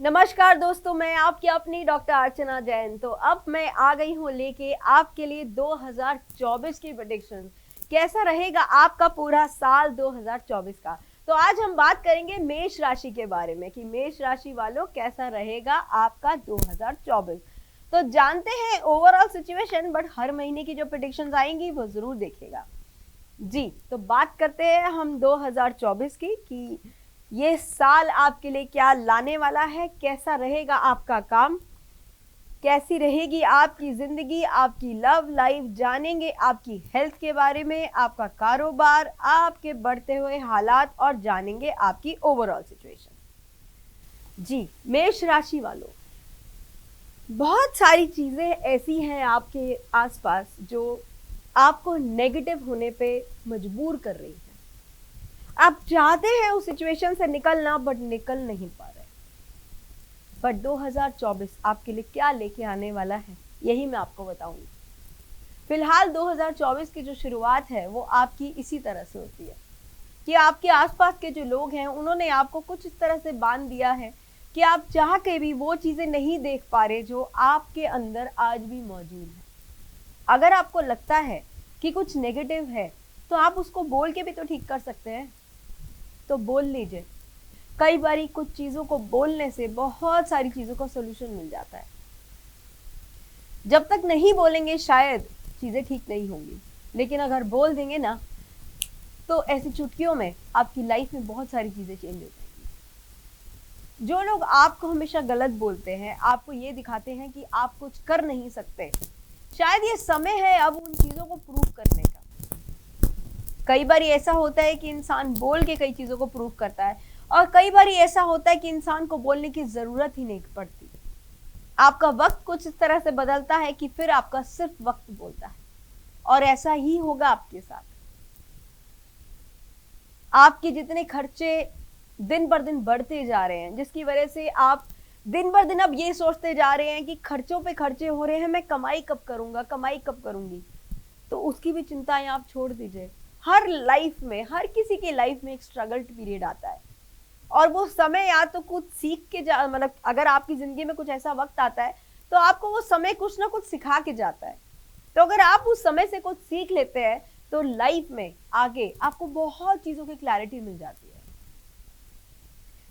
नमस्कार दोस्तों, मैं आपकी अपनी डॉक्टर अर्चना जैन। तो अब मैं आ गई हूँ लेके आपके लिए 2024 की प्रेडिक्शन। कैसा रहेगा आपका पूरा साल 2024 का। तो आज हम बात करेंगे मेष राशि के बारे में कि मेष राशि वालों कैसा रहेगा आपका 2024। तो जानते हैं ओवरऑल सिचुएशन, बट हर महीने की जो प्रेडिक्शंस आएंगी वो जरूर देखेगा जी। तो बात करते हैं हम 2024 की कि ये साल आपके लिए क्या लाने वाला है, कैसा रहेगा आपका काम, कैसी रहेगी आपकी जिंदगी, आपकी लव लाइफ, जानेंगे आपकी हेल्थ के बारे में, आपका कारोबार, आपके बढ़ते हुए हालात और जानेंगे आपकी ओवरऑल सिचुएशन जी। मेष राशि वालों, बहुत सारी चीजें ऐसी हैं आपके आसपास जो आपको नेगेटिव होने पे मजबूर कर रही है। आप चाहते हैं उस सिचुएशन से निकलना, बट निकल नहीं पा रहे। बट 2024 आपके लिए क्या लेके आने वाला है, यही मैं आपको बताऊंगी। फिलहाल 2024 की जो शुरुआत है वो आपकी इसी तरह से होती है कि आपके आसपास के जो लोग हैं उन्होंने आपको कुछ इस तरह से बांध दिया है कि आप चाह के भी वो चीजें नहीं देख पा रहे जो आपके अंदर आज भी मौजूद है। अगर आपको लगता है कि कुछ नेगेटिव है तो आप उसको बोल के भी तो ठीक कर सकते हैं, तो बोल लीजिए। कई बारी कुछ चीजों को बोलने से बहुत सारी चीजों का सोल्यूशन मिल जाता है। जब तक नहीं बोलेंगे शायद चीजें ठीक नहीं होंगी, लेकिन अगर बोल देंगे ना तो ऐसी चुटकियों में आपकी लाइफ में बहुत सारी चीजें चेंज हो जाएंगी। जो लोग आपको हमेशा गलत बोलते हैं, आपको ये दिखाते हैं कि आप कुछ कर नहीं सकते, शायद ये समय है अब उन चीजों को प्रूव करने का। कई बार ऐसा होता है कि इंसान बोल के कई चीजों को प्रूव करता है, और कई बार ऐसा होता है कि इंसान को बोलने की जरूरत ही नहीं पड़ती। आपका वक्त कुछ इस तरह से बदलता है कि फिर आपका सिर्फ वक्त बोलता है, और ऐसा ही होगा आपके साथ। आपके जितने खर्चे दिन पर दिन बढ़ते जा रहे हैं, जिसकी वजह से आप दिन पर दिन अब ये सोचते जा रहे हैं कि खर्चों पे खर्चे हो रहे हैं, मैं कमाई कब करूंगा, कमाई कब करूंगी, तो उसकी भी चिंताएं आप छोड़ दीजिए। हर लाइफ में, हर किसी की लाइफ में एक स्ट्रगल पीरियड आता है, और वो समय या तो कुछ सीख के जा, मतलब अगर आपकी जिंदगी में कुछ ऐसा वक्त आता है तो आपको वो समय कुछ ना कुछ सिखा के जाता है। तो अगर आप उस समय से कुछ सीख लेते हैं तो लाइफ में आगे आपको बहुत चीजों की क्लैरिटी मिल जाती है।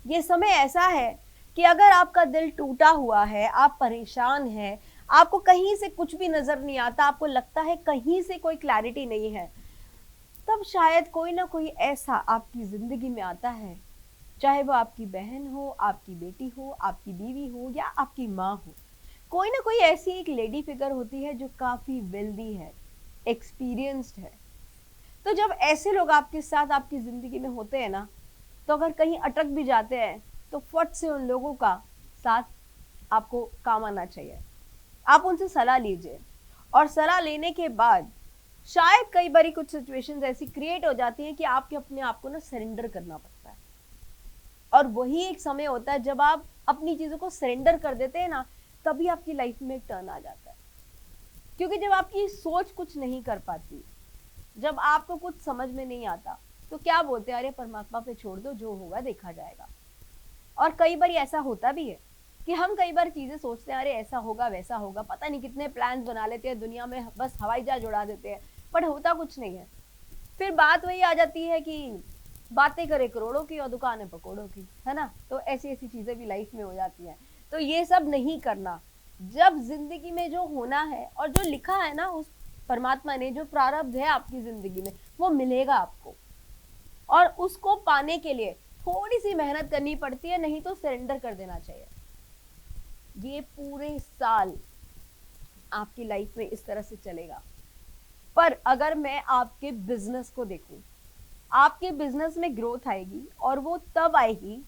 ये समय ऐसा है कि अगर आपका दिल टूटा हुआ है, आप परेशान हैं, आपको कहीं से कुछ भी नजर नहीं आता, आपको लगता है कहीं से कोई क्लैरिटी नहीं है, तब शायद कोई ना कोई ऐसा आपकी जिंदगी में आता है, चाहे वो आपकी बहन हो, आपकी बेटी हो, आपकी बीवी हो, या आपकी माँ हो। कोई ना कोई ऐसी एक लेडी फिगर होती है जो काफी वेल्दी है, एक्सपीरियंस्ड है। तो जब ऐसे लोग आपके साथ आपकी जिंदगी में होते हैं ना, तो अगर कहीं अटक भी जाते हैं तो फट से उन लोगों का साथ आपको काम आना चाहिए। आप उनसे सलाह लीजिए, और सलाह लेने के बाद शायद कई बारी कुछ सिचुएशंस ऐसी क्रिएट हो जाती हैं कि आपके अपने आप को ना सरेंडर करना पड़ता है। और वही एक समय होता है जब आप अपनी चीजों को सरेंडर कर देते हैं ना, तभी आपकी लाइफ में एक टर्न आ जाता है। क्योंकि जब आपकी सोच कुछ नहीं कर पाती, जब आपको कुछ समझ में नहीं आता, तो क्या बोलते हैं, अरे परमात्मा पे छोड़ दो, जो होगा देखा जाएगा। और कई बार ऐसा होता भी है कि हम कई बार चीजें सोचते हैं, अरे ऐसा होगा वैसा होगा, पता नहीं कितने प्लान्स बना लेते हैं दुनिया में, बस हवाई जहाज उड़ा देते हैं, पर होता कुछ नहीं है। फिर बात वही आ जाती है कि बातें करे करोड़ों की और दुकानें पकौड़ों की, है ना। तो ऐसी ऐसी चीजें भी लाइफ में हो जाती हैं। तो ये सब नहीं करना। जब जिंदगी में जो होना है और जो लिखा है ना उस परमात्मा ने, जो प्रारब्ध है आपकी जिंदगी में, वो मिलेगा आपको। और उसको पाने के लिए थोड़ी सी मेहनत करनी पड़ती है, नहीं तो सरेंडर कर देना चाहिए। ये पूरे साल आपकी लाइफ में इस तरह से चलेगा। पर अगर मैं आपके बिजनेस को देखूं, आपके बिजनेस में ग्रोथ आएगी, और वो तब आएगी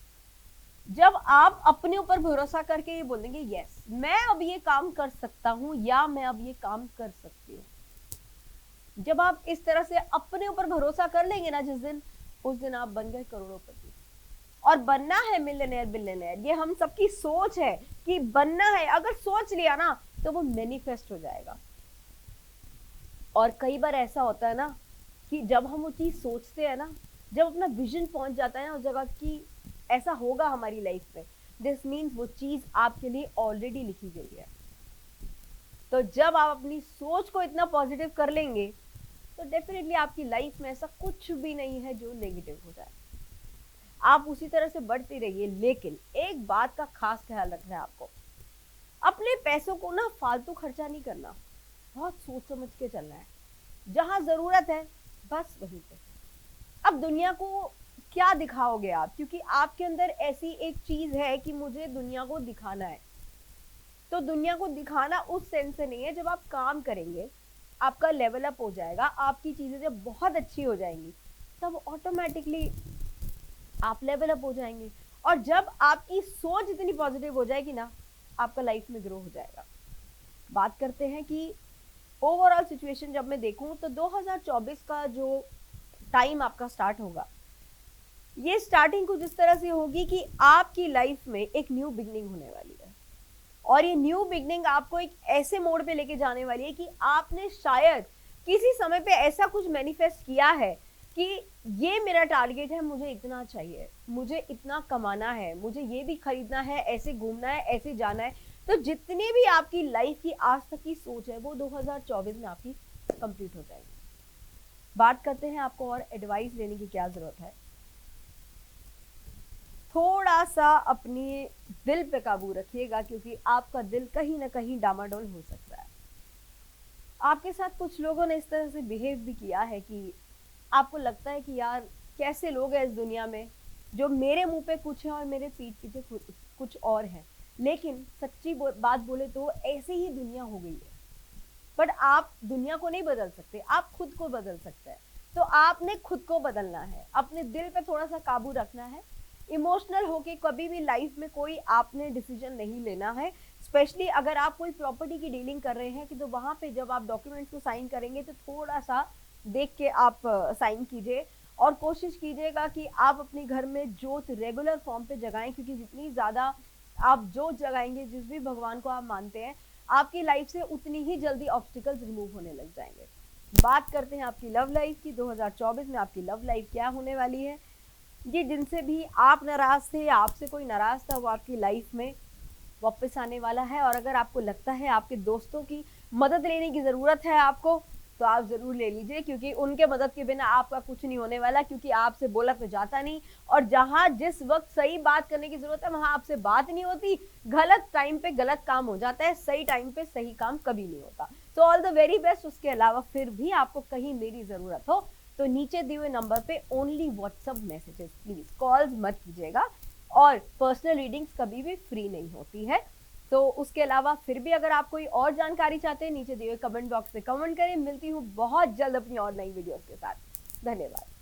जब आप अपने ऊपर भरोसा करके ये बोलेंगे, यस मैं अब ये काम कर सकता हूं, या मैं अब ये काम कर सकती हूँ। जब आप इस तरह से अपने ऊपर भरोसा कर लेंगे ना जिस दिन, उस दिन आप बन गए करोड़पति। और बनना है मिलियनेयर बिलियनेयर, ये हम सबकी सोच है कि बनना है। अगर सोच लिया ना तो वो मैनिफेस्ट हो जाएगा। और कई बार ऐसा होता है ना कि जब हम वो चीज सोचते हैं ना, जब अपना विजन पहुंच जाता है ना उस जगह की, ऐसा होगा हमारी लाइफ में, दिस मीन्स वो चीज आपके लिए ऑलरेडी लिखी गई है। तो जब आप अपनी सोच को इतना पॉजिटिव कर लेंगे तो डेफिनेटली आपकी लाइफ में ऐसा कुछ भी नहीं है जो नेगेटिव हो जाए। आप उसी तरह से बढ़ते रहिए, लेकिन एक बात का खास ख्याल रखना है आपको, अपने पैसों को ना फालतू खर्चा नहीं करना, बहुत सोच समझ के चलना है। जहां जरूरत है बस वहीं पे। अब दुनिया को क्या दिखाओगे आप, क्योंकि आपके अंदर ऐसी एक चीज है कि मुझे दुनिया को दिखाना है। तो दुनिया को दिखाना उस सेंस से नहीं है, जब आप काम करेंगे आपका लेवल अप हो जाएगा, आपकी चीजें जब बहुत अच्छी हो जाएंगी तब ऑटोमेटिकली आप लेवल अप हो जाएंगे। और जब आपकी सोच इतनी पॉजिटिव हो जाएगी ना, आपका लाइफ में ग्रो हो जाएगा। बात करते हैं कि ओवरऑल सिचुएशन जब मैं देखूं तो 2024 का जो टाइम आपका स्टार्ट होगा, ये स्टार्टिंग कुछ इस तरह से होगी कि आपकी लाइफ में एक न्यू बिगनिंग होने वाली है। और ये न्यू बिगनिंग आपको एक ऐसे मोड पे लेके जाने वाली है कि आपने शायद किसी समय पे ऐसा कुछ मैनिफेस्ट किया है कि ये मेरा टारगेट है, मुझे इतना चाहिए, मुझे इतना कमाना है, मुझे ये भी खरीदना है, ऐसे घूमना है, ऐसे जाना है। तो जितनी भी आपकी लाइफ की आज तक की सोच है वो 2024 में आपकी कंप्लीट हो जाएगी। बात करते हैं आपको और एडवाइस लेने की क्या जरूरत है। थोड़ा सा अपनी दिल पे काबू रखिएगा, क्योंकि आपका दिल कहीं ना कहीं डामाडोल हो सकता है। आपके साथ कुछ लोगों ने इस तरह से बिहेव भी किया है कि आपको लगता है कि यार कैसे लोग हैं इस दुनिया में, जो मेरे मुंह पे कुछ है और मेरे पीठ पीछे कुछ और है। लेकिन सच्ची बात बोले तो ऐसे ही दुनिया हो गई है। बट आप दुनिया को नहीं बदल सकते, आप खुद को बदल सकते हैं। तो आपने खुद को बदलना है, अपने दिल पे थोड़ा सा काबू रखना है। इमोशनल होके कभी भी लाइफ में कोई आपने डिसीजन नहीं लेना है। स्पेशली अगर आप कोई प्रॉपर्टी की डीलिंग कर रहे हैं कि तो वहां पे जब आप डॉक्यूमेंट्स को साइन करेंगे तो थोड़ा सा देख के आप साइन कीजिए। और कोशिश कीजिएगा कि आप अपने घर में जोत रेगुलर फॉर्म पे जगाएं, क्योंकि जितनी ज्यादा आप जोत जगाएंगे, जिस भी भगवान को आप मानते हैं, आपकी लाइफ से उतनी ही जल्दी ऑब्स्टिकल्स रिमूव होने लग जाएंगे। बात करते हैं आपकी लव लाइफ की। 2024 में आपकी लव लाइफ क्या होने वाली है। ये जिनसे भी आप नाराज थे या आपसे कोई नाराज था, वो आपकी लाइफ में वापस आने वाला है। और अगर आपको लगता है आपके दोस्तों की मदद लेने की जरूरत है आपको, तो आप जरूर ले लीजिए, क्योंकि उनके मदद के बिना आपका कुछ नहीं होने वाला। क्योंकि आपसे बोला तो जाता नहीं, और जहां जिस वक्त सही बात करने की जरूरत है वहां आपसे बात नहीं होती। गलत टाइम पे गलत काम हो जाता है, सही टाइम पे सही काम कभी नहीं होता। तो ऑल द वेरी बेस्ट। उसके अलावा फिर भी आपको कहीं मेरी जरूरत हो तो नीचे दिए हुए नंबर पे only WhatsApp messages, please calls मत कीजिएगा। और पर्सनल रीडिंग्स कभी भी फ्री नहीं होती है। तो उसके अलावा फिर भी अगर आप कोई और जानकारी चाहते हैं, नीचे दिए हुए कमेंट बॉक्स में कमेंट करें। मिलती हूँ बहुत जल्द अपनी और नई वीडियोस के साथ। धन्यवाद।